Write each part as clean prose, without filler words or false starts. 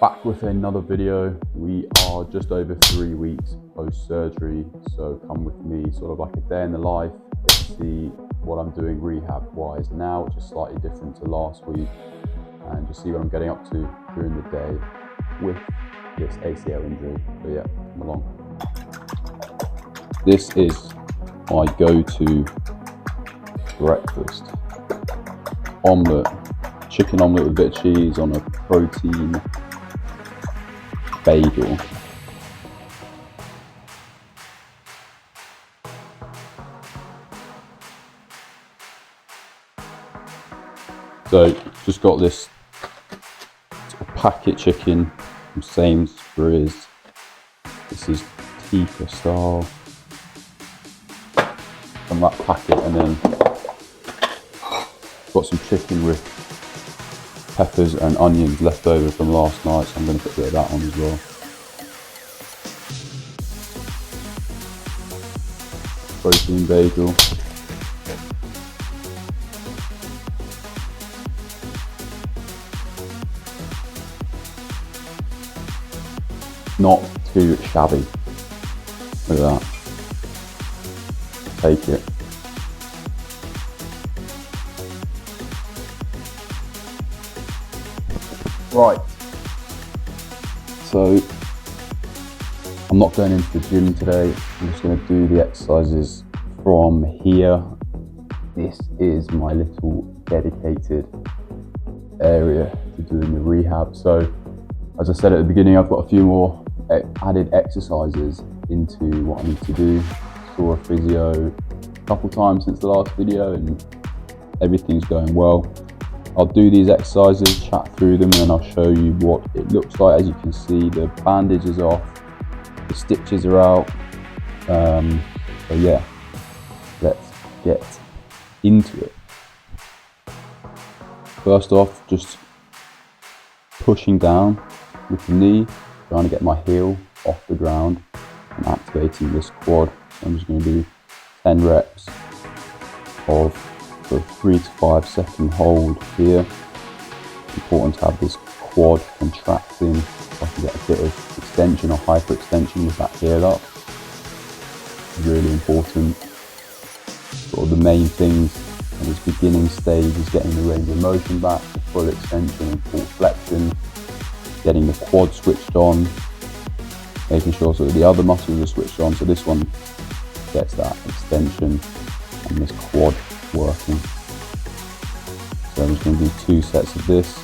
Back with another video. We are just over 3 weeks post-surgery, so come with me, sort of like a day in the life, to see what I'm doing rehab-wise now, which is slightly different to last week, and just see what I'm getting up to during the day with this ACL injury. So yeah, come along. This is my go-to breakfast. Omelette, chicken omelette with a bit of cheese on a protein bagel. So just got this sort of packet chicken from Sainsbury's. This is tikka style from that packet, and then got some chicken with peppers and onions left over from last night, so I'm going to put a bit of that on as well. Protein bagel. Not too shabby. Look at that. Take it. Right, so I'm not going into the gym today. I'm just going to do the exercises from here. This is my little dedicated area to doing the rehab. So as I said at the beginning, I've got a few more added exercises into what I need to do. Saw a physio a couple times since the last video and everything's going well. I'll do these exercises, chat through them, and then I'll show you what it looks like. As you can see, the bandage is off, the stitches are out. So yeah, let's get into it. First off, just pushing down with the knee, trying to get my heel off the ground and activating this quad. So I'm just going to do 10 reps of a 3 to 5 second hold here. It's important to have this quad contracting so I can get a bit of extension or hyperextension with that heel up. Really important. Sort of the main things at this beginning stage is getting the range of motion back, the full extension and full flexion, getting the quad switched on, making sure so that the other muscles are switched on, so this one gets that extension and this quad working. So I'm just going to do 2 sets of this.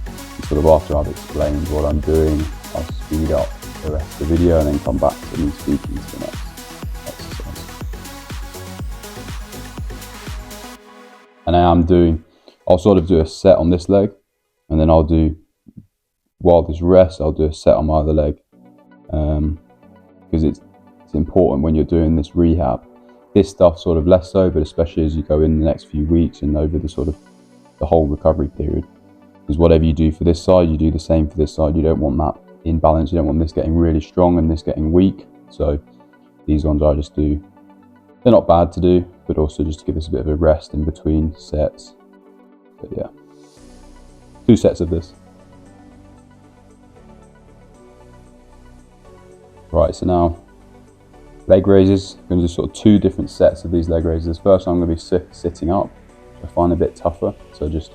And sort of after I've explained what I'm doing, I'll speed up the rest of the video and then come back to me speaking to the next exercise. And I'll sort of do a set on this leg, and then I'll do, while there's rest, I'll do a set on my other leg, because it's important when you're doing this rehab. This stuff sort of less so, but especially as you go in the next few weeks and over the sort of the whole recovery period, because whatever you do for this side, you do the same for this side. You don't want that imbalance. You don't want this getting really strong and this getting weak. So these ones I just do. They're not bad to do, but also just to give us a bit of a rest in between sets. But yeah, 2 sets of this. Right, so now leg raises. I'm going to do sort of 2 different sets of these leg raises. First I'm going to be sitting up, which I find a bit tougher. So just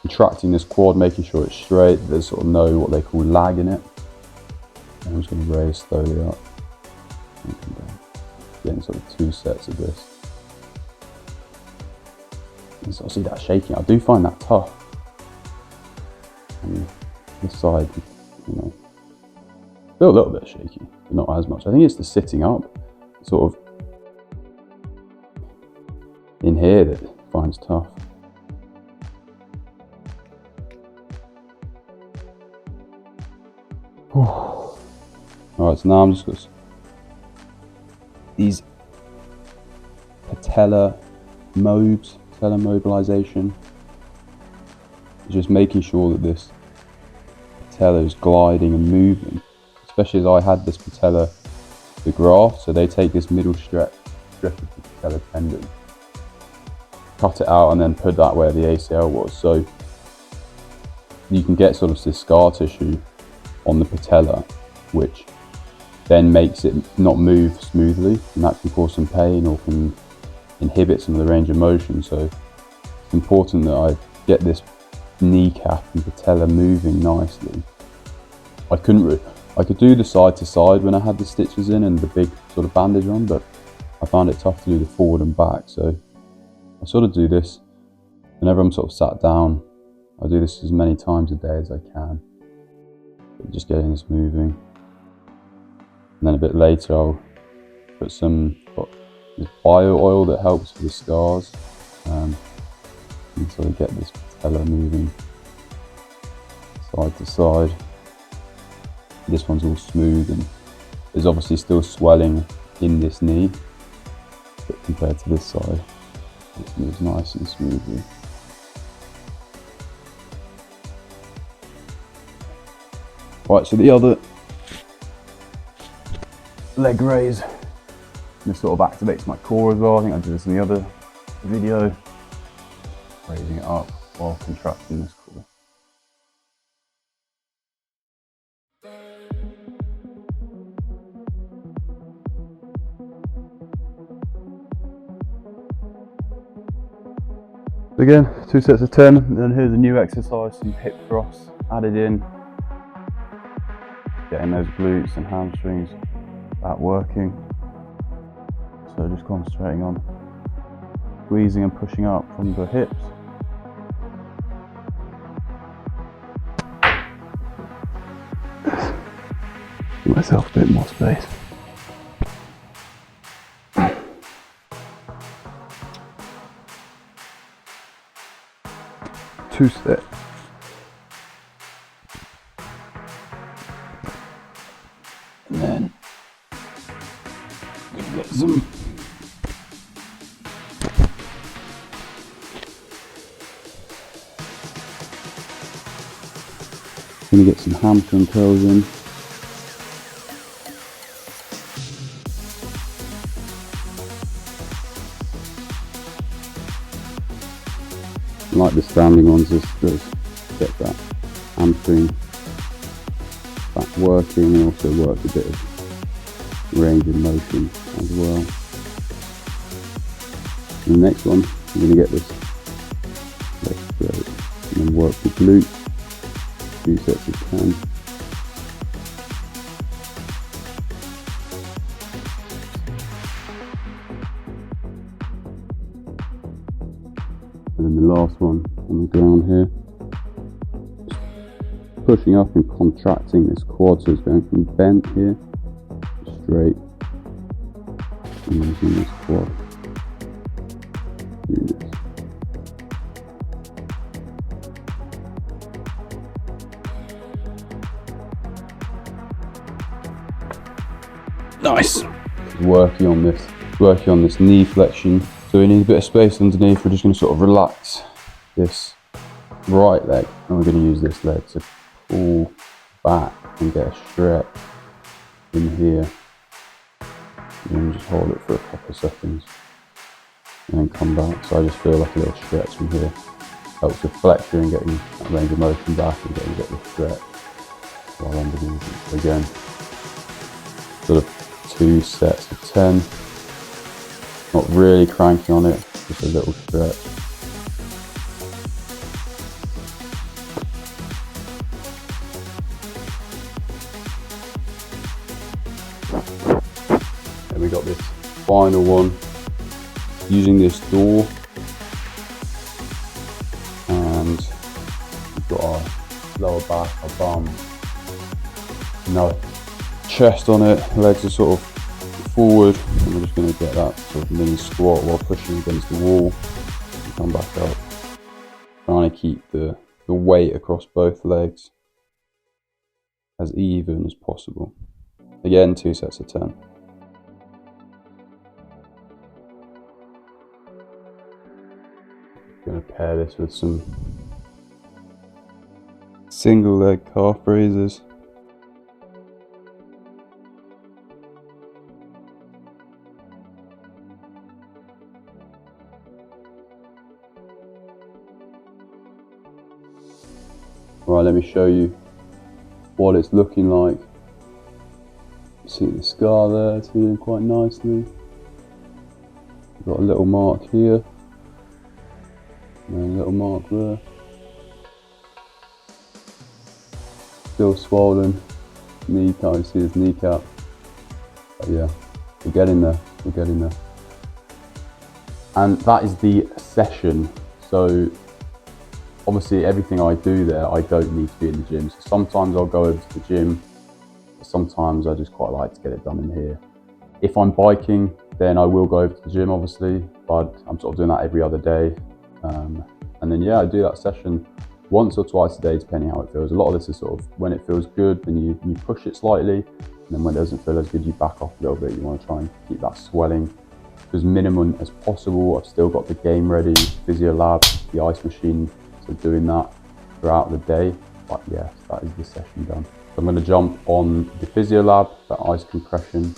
contracting this quad, making sure it's straight. There's sort of no what they call lag in it. And I'm just going to raise slowly up. And come down. Getting sort of 2 sets of this. And so I see that shaking. I do find that tough. And this side, you know, still a little bit shaky, but not as much. I think it's the sitting up, sort of in here, that finds tough. Alright, so now I'm just got these patella mobilization. Just making sure that this patella is gliding and moving. Especially as I had this patella, the graft, so they take this middle strip of the patella tendon, cut it out and then put that where the ACL was. So you can get sort of this scar tissue on the patella, which then makes it not move smoothly, and that can cause some pain or can inhibit some of the range of motion. So it's important that I get this kneecap and patella moving nicely. I could do the side to side when I had the stitches in and the big sort of bandage on, but I found it tough to do the forward and back. So I sort of do this whenever I'm sort of sat down. I do this as many times a day as I can, just getting this moving. And then a bit later I'll put some this bio oil that helps with the scars, and sort of get this patella moving side to side. This one's all smooth, and there's obviously still swelling in this knee, but compared to this side, it moves nice and smoothly. Right, so the other leg raise, this sort of activates my core as well. I think I did this in the other video, raising it up while contracting this core. Again, 2 sets of 10, and then here's a new exercise, some hip thrusts added in, getting those glutes and hamstrings back working. So just concentrating on squeezing and pushing up from the hips. Give myself a bit more space. Two sets. And then I'm gonna get some hamstring curls in. Like the standing ones, just get that hamstring back working, and also work a bit of range of motion as well. And the next one, I'm going to get this leg straight and then work the glutes, 2 sets of 10. And then the last one on the ground here, just pushing up and contracting this quad, so it's going from bent here straight and using this quad. Do this. Nice. Working on this knee flexion. So we need a bit of space underneath. We're just going to sort of relax this right leg, and we're going to use this leg to pull back and get a stretch in here. And then just hold it for a couple of seconds and then come back. So I just feel like a little stretch from here. Helps with flexion and getting that range of motion back and getting a bit of a stretch while underneath it. So again, sort of 2 sets of 10. Not really cranking on it, just a little stretch. Then we got this final one, using this door, and we've got our lower back, our bum, no chest on it, legs are sort of forward, and we're just going to get that sort of mini squat while pushing against the wall and come back up, trying to keep the weight across both legs as even as possible. Again, 2 sets of 10. Going to pair this with some single leg calf raises. Right, let me show you what it's looking like. See the scar there, it's healing quite nicely. Got a little mark here, and a little mark there. Still swollen. Knee, can't really see his kneecap. But yeah, we're getting there, we're getting there. And that is the session. So obviously everything I do there, I don't need to be in the gym. So sometimes I'll go over to the gym, but sometimes I just quite like to get it done in here. If I'm biking, then I will go over to the gym obviously, but I'm sort of doing that every other day. And then yeah, I do that session once or twice a day, depending how it feels. A lot of this is sort of when it feels good, then you push it slightly, and then when it doesn't feel as good, you back off a little bit. You want to try and keep that swelling as minimum as possible. I've still got the game ready, physio lab, the ice machine, so doing that throughout the day. But yes, that is the session done. So I'm going to jump on the physio lab, that ice compression,